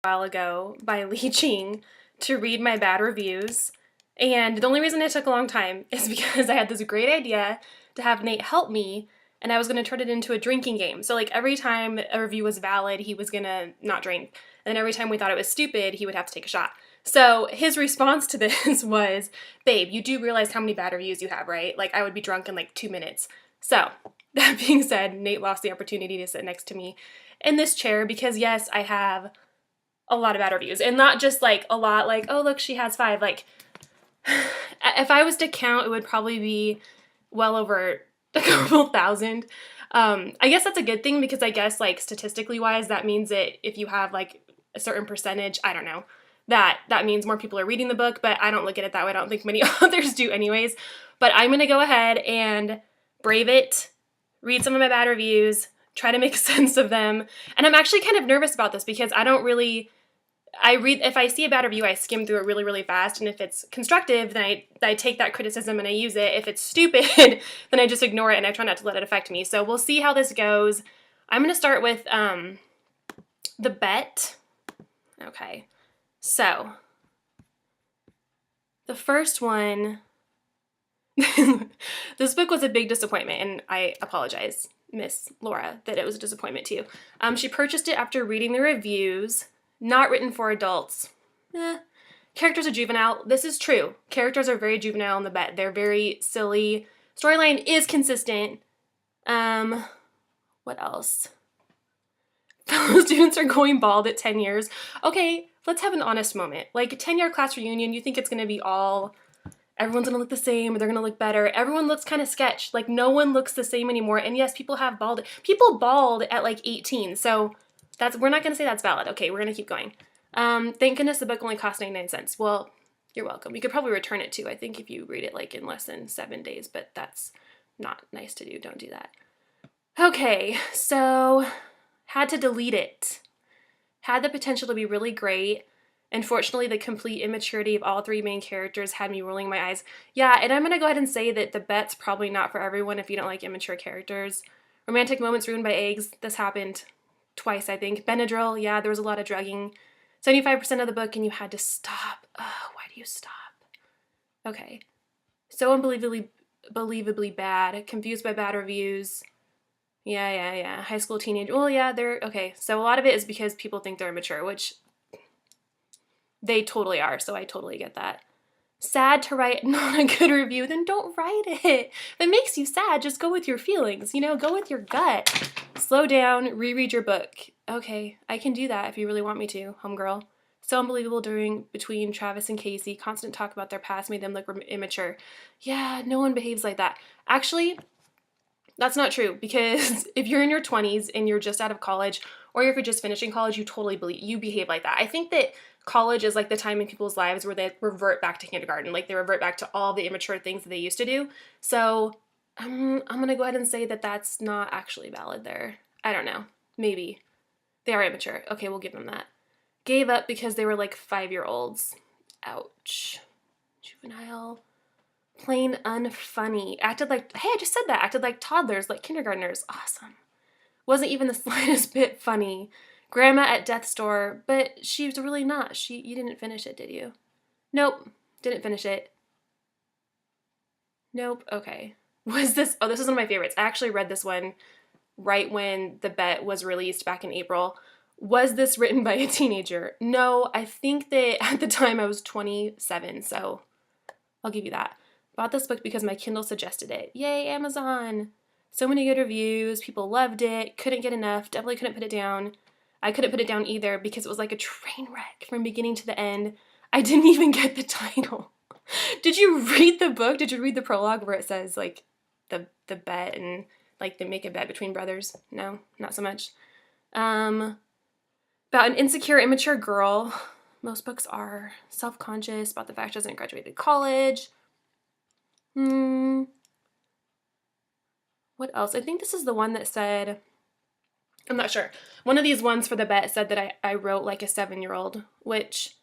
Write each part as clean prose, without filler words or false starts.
while ago by Lee Ching to read my bad reviews. And the only reason it took a long time is because I had this great idea to have Nate help me, and I was going to turn it into a drinking game. So like every time a review was valid, he was going to not drink. And every time we thought it was stupid, he would have to take a shot. So his response to this was, babe, you do realize how many bad reviews you have, right? Like I would be drunk in like 2 minutes. So that being said, Nate lost the opportunity to sit next to me in this chair because yes, I have a lot of bad reviews, and not just like a lot like, oh look, she has 5. Like if I was to count, it would probably be well over a couple thousand. I guess that's a good thing because I guess like statistically wise, that means that if you have like a certain percentage, I don't know, that means more people are reading the book, but I don't look at it that way. I don't think many others do anyways. But I'm going to go ahead and brave it, read some of my bad reviews, try to make sense of them. And I'm actually kind of nervous about this because if I see a bad review, I skim through it really, really fast. And if it's constructive, then I take that criticism and I use it. If it's stupid, then I just ignore it and I try not to let it affect me. So we'll see how this goes. I'm going to start with the bet. Okay. So the first one, this book was a big disappointment, and I apologize, Miss Laura, that it was a disappointment to you. She purchased it after reading the reviews. Not written for adults. Characters are juvenile. This is true. Characters are very juvenile in the bet. They're very silly. Storyline is consistent. What else? Fellow students are going bald at 10 years. Okay, let's have an honest moment. Like a 10-year class reunion, you think it's going to be everyone's going to look the same, or they're going to look better. Everyone looks kind of sketch. Like no one looks the same anymore. And yes, people bald at like 18. So we're not going to say that's valid. Okay, we're going to keep going. Thank goodness the book only cost 99 cents. Well, you're welcome. You could probably return it too, I think, if you read it like in less than 7 days, but that's not nice to do. Don't do that. Okay, so had to delete it. Had the potential to be really great. Unfortunately, the complete immaturity of all 3 main characters had me rolling my eyes. Yeah, and I'm going to go ahead and say that the bet's probably not for everyone if you don't like immature characters. Romantic moments ruined by eggs. This happened twice, I think. Benadryl, yeah, there was a lot of drugging. 75% of the book and you had to stop. Oh, why do you stop? Okay. So unbelievably bad. Confused by bad reviews. Yeah. High school teenage. Well, yeah, okay. So a lot of it is because people think they're immature, which they totally are. So I totally get that. Sad to write not a good review, then don't write it. If it makes you sad, just go with your feelings, go with your gut. Slow down, reread your book. Okay, I can do that if you really want me to, homegirl. So unbelievable between Travis and Casey. Constant talk about their past made them look immature. Yeah, no one behaves like that. Actually, that's not true, because if you're in your 20s and you're just out of college, or if you're just finishing college, you behave like that. I think that college is like the time in people's lives where they revert back to kindergarten. Like they revert back to all the immature things that they used to do. So I'm going to go ahead and say that that's not actually valid there. I don't know. Maybe. They are immature. Okay, we'll give them that. Gave up because they were like 5-year-olds. Ouch. Juvenile. Plain unfunny. Acted like, hey, I just said that. Acted like toddlers, like kindergartners. Awesome. Wasn't even the slightest bit funny. Grandma at death's door, but she was really not. You didn't finish it, did you? Nope. Didn't finish it. Nope. Okay. This is one of my favorites. I actually read this one right when the bet was released back in April. Was this written by a teenager? No, I think that at the time I was 27, so I'll give you that. Bought this book because my Kindle suggested it. Yay, Amazon! So many good reviews. People loved it. Couldn't get enough. Definitely couldn't put it down. I couldn't put it down either because it was like a train wreck from beginning to the end. I didn't even get the title. Did you read the book? Did you read the prologue where it says like the bet and like they make a bet between brothers? No, not so much. About an insecure, immature girl. Most books are self-conscious about the fact she hasn't graduated college. What else? I think this is the one that said, I'm not sure. One of these ones for the bet said that I wrote like a 7-year-old, which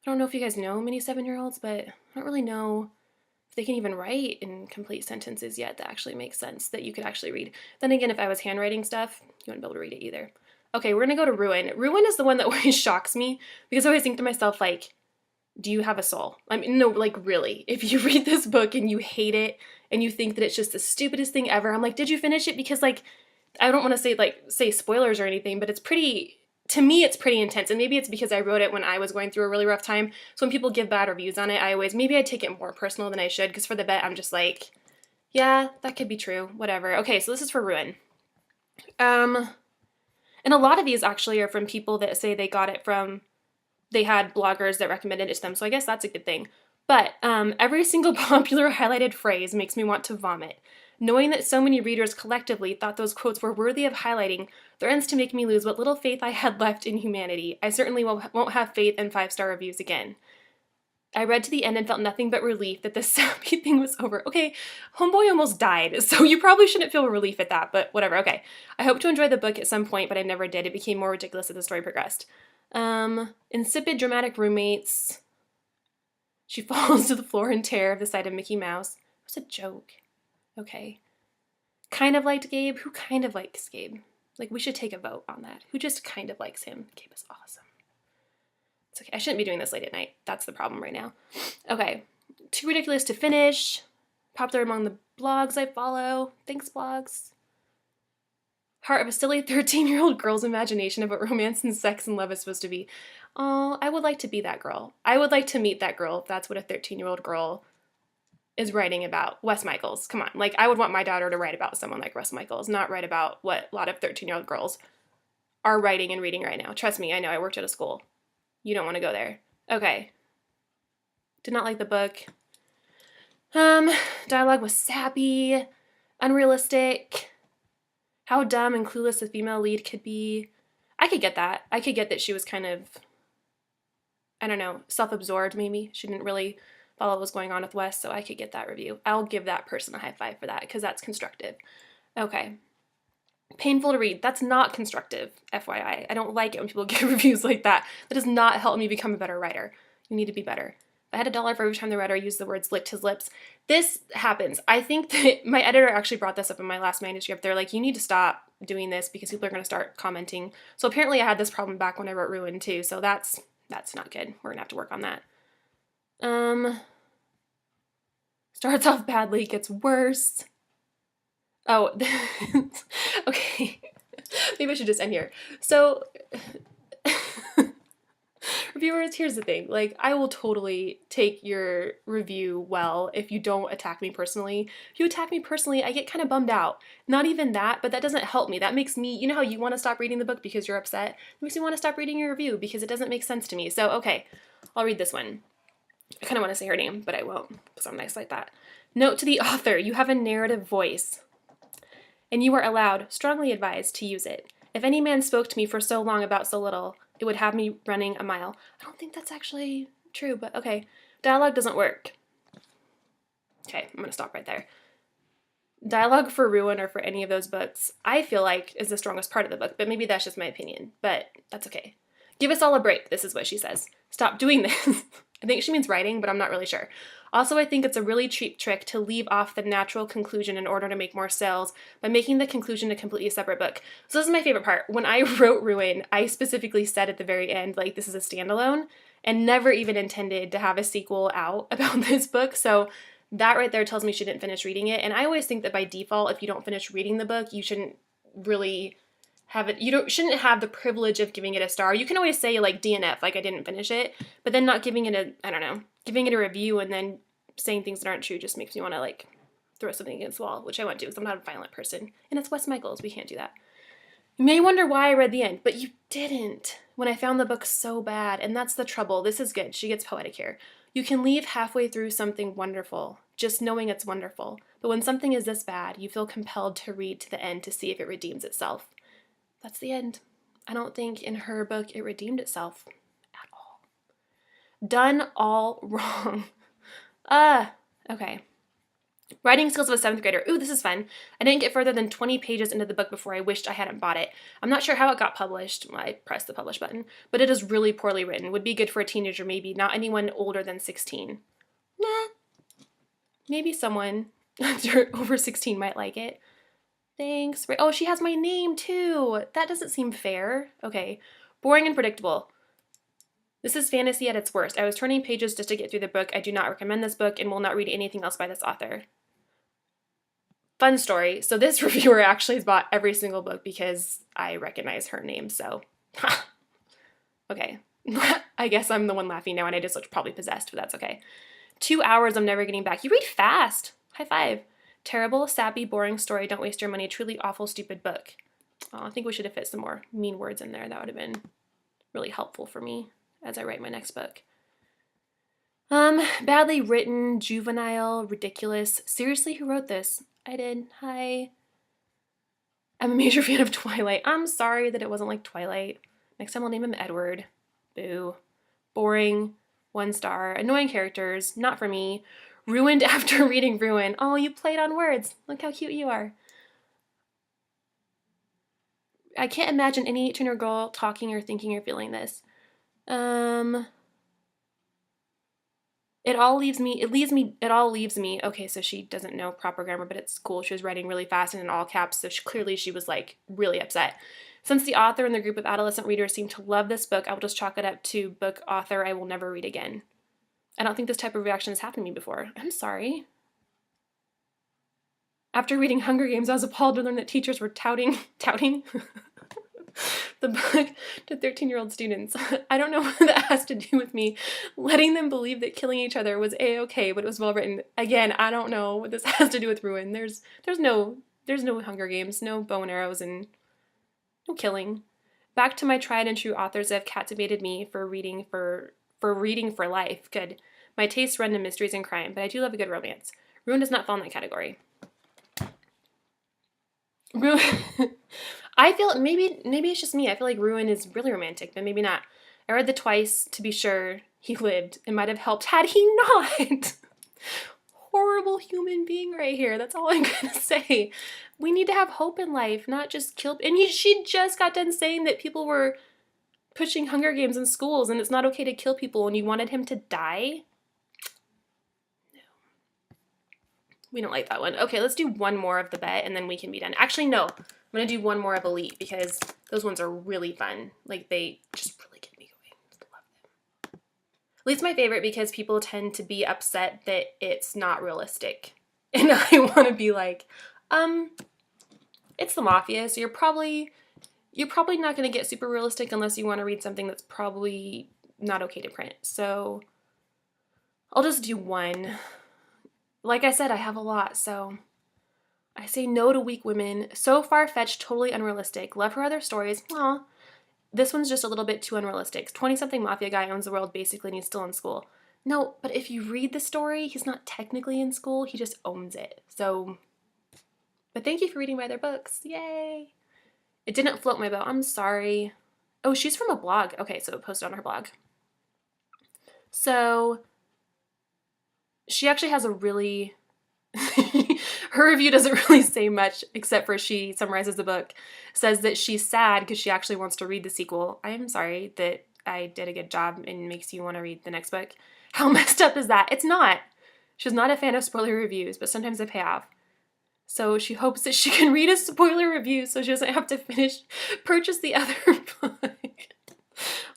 I don't know if you guys know many 7-year-olds, but I don't really know if they can even write in complete sentences yet that actually make sense, that you could actually read. Then again, if I was handwriting stuff, you wouldn't be able to read it either. Okay, we're gonna go to Ruin. Ruin is the one that always shocks me because I always think to myself, like, do you have a soul? I mean, no, like, really. If you read this book and you hate it and you think that it's just the stupidest thing ever, I'm like, did you finish it? Because, like, I don't want to say spoilers or anything, but it's pretty, to me, it's pretty intense. And maybe it's because I wrote it when I was going through a really rough time. So when people give bad reviews on it, maybe I take it more personal than I should, because for the bet, I'm just like, yeah, that could be true, whatever. Okay, so this is for Ruin. And a lot of these actually are from people that say they got it from, they had bloggers that recommended it to them, so I guess that's a good thing. But every single popular highlighted phrase makes me want to vomit. Knowing that so many readers collectively thought those quotes were worthy of highlighting threatens to make me lose what little faith I had left in humanity. I certainly won't have faith in 5-star reviews again. I read to the end and felt nothing but relief that this sappy thing was over. Okay, homeboy almost died, so you probably shouldn't feel relief at that, but whatever, okay. I hope to enjoy the book at some point, but I never did. It became more ridiculous as the story progressed. Insipid dramatic roommates. She falls to the floor in terror of the sight of Mickey Mouse. It was a joke. Okay. Kind of liked Gabe. Who kind of likes Gabe? Like, we should take a vote on that. Who just kind of likes him? Gabe is awesome. It's okay. I shouldn't be doing this late at night. That's the problem right now. Okay. Too ridiculous to finish. Popular among the blogs I follow. Thanks, blogs. Heart of a silly 13-year-old girl's imagination of what romance and sex and love is supposed to be. Oh, I would like to be that girl. I would like to meet that girl if that's what a 13-year-old girl is writing about. Wes Michaels. Come on. Like, I would want my daughter to write about someone like Wes Michaels, not write about what a lot of 13-year-old girls are writing and reading right now. Trust me, I know. I worked at a school. You don't want to go there. Okay. Did not like the book. Dialogue was sappy, unrealistic. How dumb and clueless the female lead could be. I could get that. I could get that she was kind of, I don't know, self-absorbed maybe. She didn't really follow what was going on with Wes, so I could get that review. I'll give that person a high five for that, because that's constructive. Okay. Painful to read. That's not constructive, FYI. I don't like it when people give reviews like that. That does not help me become a better writer. You need to be better. I had $1 for every time the writer used the words licked his lips. This happens. I think that my editor actually brought this up in my last manuscript. They're like, you need to stop doing this because people are going to start commenting. So apparently I had this problem back when I wrote Ruin too. So that's not good. We're going to have to work on that. Starts off badly, gets worse. Oh, okay. Maybe I should just end here. So, reviewers, here's the thing. Like, I will totally take your review well if you don't attack me personally. If you attack me personally, I get kind of bummed out. Not even that, but that doesn't help me. That makes me, you know how you want to stop reading the book because you're upset? It makes me want to stop reading your review because it doesn't make sense to me. So, okay, I'll read this one. I kind of want to say her name, but I won't because I'm nice like that. Note to the author, you have a narrative voice, and you are allowed, strongly advised, to use it. If any man spoke to me for so long about so little, it would have me running a mile. I don't think that's actually true, but okay. Dialogue doesn't work. Okay, I'm going to stop right there. Dialogue for Ruin or for any of those books, I feel like is the strongest part of the book, but maybe that's just my opinion, but that's okay. Give us all a break, this is what she says. Stop doing this. I think she means writing, but I'm not really sure. Also, I think it's a really cheap trick to leave off the natural conclusion in order to make more sales by making the conclusion a completely separate book. So this is my favorite part. When I wrote Ruin, I specifically said at the very end, like, this is a standalone, and never even intended to have a sequel out about this book. So that right there tells me she didn't finish reading it. And I always think that by default, if you don't finish reading the book, you shouldn't really have it, shouldn't have the privilege of giving it a star. You can always say like DNF, like I didn't finish it, but then not giving it a, I don't know, giving it a review and then saying things that aren't true just makes me want to like throw something against the wall, which I won't do because I'm not a violent person. And it's Wes Michaels, we can't do that. You may wonder why I read the end, but you didn't when I found the book so bad, and that's the trouble. This is good. She gets poetic here. You can leave halfway through something wonderful, just knowing it's wonderful. But when something is this bad, you feel compelled to read to the end to see if it redeems itself. That's the end. I don't think in her book it redeemed itself at all. Done all wrong. Okay. Writing skills of a 7th grader. Ooh, this is fun. I didn't get further than 20 pages into the book before I wished I hadn't bought it. I'm not sure how it got published. Well, I pressed the publish button, but it is really poorly written. Would be good for a teenager, maybe. Not anyone older than 16. Nah. Maybe someone over 16 might like it. Thanks. Oh, she has my name too. That doesn't seem fair. Okay. Boring and predictable. This is fantasy at its worst. I was turning pages just to get through the book. I do not recommend this book and will not read anything else by this author. Fun story. So this reviewer actually has bought every single book because I recognize her name. So, okay. I guess I'm the one laughing now and I just looked probably possessed, but that's okay. 2 hours I'm never getting back. You read fast. High five. Terrible, sappy, boring story. Don't waste your money. Truly awful, stupid book. Oh, I think we should have fit some more mean words in there. That would have been really helpful for me as I write my next book. Badly written, juvenile, ridiculous. Seriously, who wrote this? I did. Hi. I'm a major fan of Twilight. I'm sorry that it wasn't like Twilight. Next time I'll name him Edward. Boo. Boring. 1 star. Annoying characters. Not for me. Ruined after reading Ruin. Oh, you played on words. Look how cute you are. I can't imagine any 18-year-old girl talking or thinking or feeling this. It all leaves me. Okay, so she doesn't know proper grammar, but it's cool. She was writing really fast and in all caps, so clearly she was like really upset. Since the author and the group of adolescent readers seem to love this book, I will just chalk it up to book author I will never read again. I don't think this type of reaction has happened to me before. I'm sorry. After reading Hunger Games, I was appalled to learn that teachers were touting the book to 13-year-old students. I don't know what that has to do with me letting them believe that killing each other was a-okay, but it was well written. Again, I don't know what this has to do with Ruin. There's no Hunger Games, no bow and arrows, and no killing. Back to my tried and true authors that have captivated me for reading for life. Good. My tastes run to mysteries and crime, but I do love a good romance. Ruin does not fall in that category. Ruin. I feel maybe it's just me. I feel like Ruin is really romantic, but maybe not. I read the twice to be sure he lived. It might have helped had he not. Horrible human being right here. That's all I'm gonna say. We need to have hope in life, not just kill. And she just got done saying that people were pushing Hunger Games in schools and it's not okay to kill people, and you wanted him to die? No. We don't like that one. Okay, let's do one more of the bet and then we can be done. Actually, no. I'm going to do one more of Elite because those ones are really fun. Like, they just really get me going. I love them. Elite's my favorite because people tend to be upset that it's not realistic. And I want to be like, it's the Mafia, so you're probably not going to get super realistic unless you want to read something that's probably not okay to print. So I'll just do one. Like I said, I have a lot, so I say no to Weak Women. So far-fetched, totally unrealistic. Love her other stories. Aw. This one's just a little bit too unrealistic. 20-something mafia guy owns the world basically and he's still in school. No, but if you read the story, he's not technically in school. He just owns it. So, but thank you for reading my other books. Yay. It didn't float my boat. I'm sorry. Oh, she's from a blog. Okay, so it posted on her blog. So, she actually has a really... Her review doesn't really say much except for she summarizes the book, says that she's sad because she actually wants to read the sequel. I am sorry that I did a good job and makes you want to read the next book. How messed up is that? It's not. She's not a fan of spoiler reviews, but sometimes they pay off. So she hopes that she can read a spoiler review so she doesn't have to purchase the other book.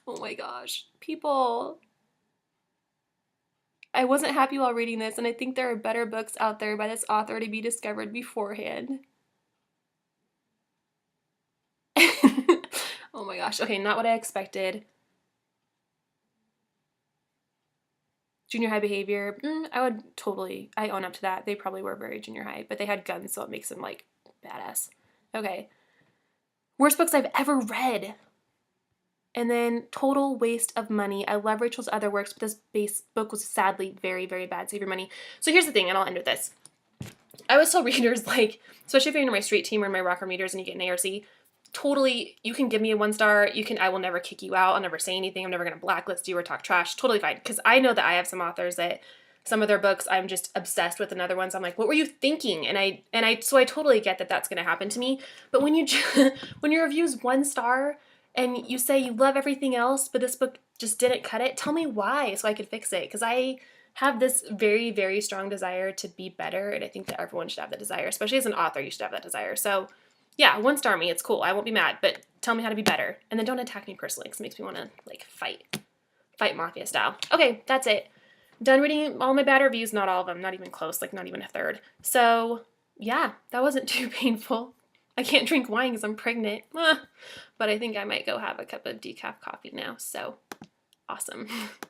Oh my gosh. People... I wasn't happy while reading this, and I think there are better books out there by this author to be discovered beforehand. Oh my gosh. Okay, not what I expected. Junior high behavior. I own up to that. They probably were very junior high, but they had guns, so it makes them, like, badass. Okay. Worst books I've ever read. And then total waste of money. I love Rachel's other works, but this base book was sadly very, very bad. Save your money. So here's the thing, and I'll end with this. I always tell readers, like, especially if you're in my street team or my rocker readers and you get an ARC, totally, you can give me a 1 star. I will never kick you out. I'll never say anything. I'm never going to blacklist you or talk trash. Totally fine. Because I know that I have some authors that some of their books I'm just obsessed with, and other ones I'm like, what were you thinking? So I totally get that that's going to happen to me. But when your review's 1 star, and you say you love everything else, but this book just didn't cut it, tell me why so I could fix it. Because I have this very, very strong desire to be better. And I think that everyone should have that desire, especially as an author, you should have that desire. So yeah, 1-star me. It's cool. I won't be mad, but tell me how to be better. And then don't attack me personally because it makes me want to like fight mafia style. Okay, that's it. Done reading all my bad reviews, not all of them, not even close, like not even a third. So yeah, that wasn't too painful. I can't drink wine because I'm pregnant, but I think I might go have a cup of decaf coffee now, so awesome.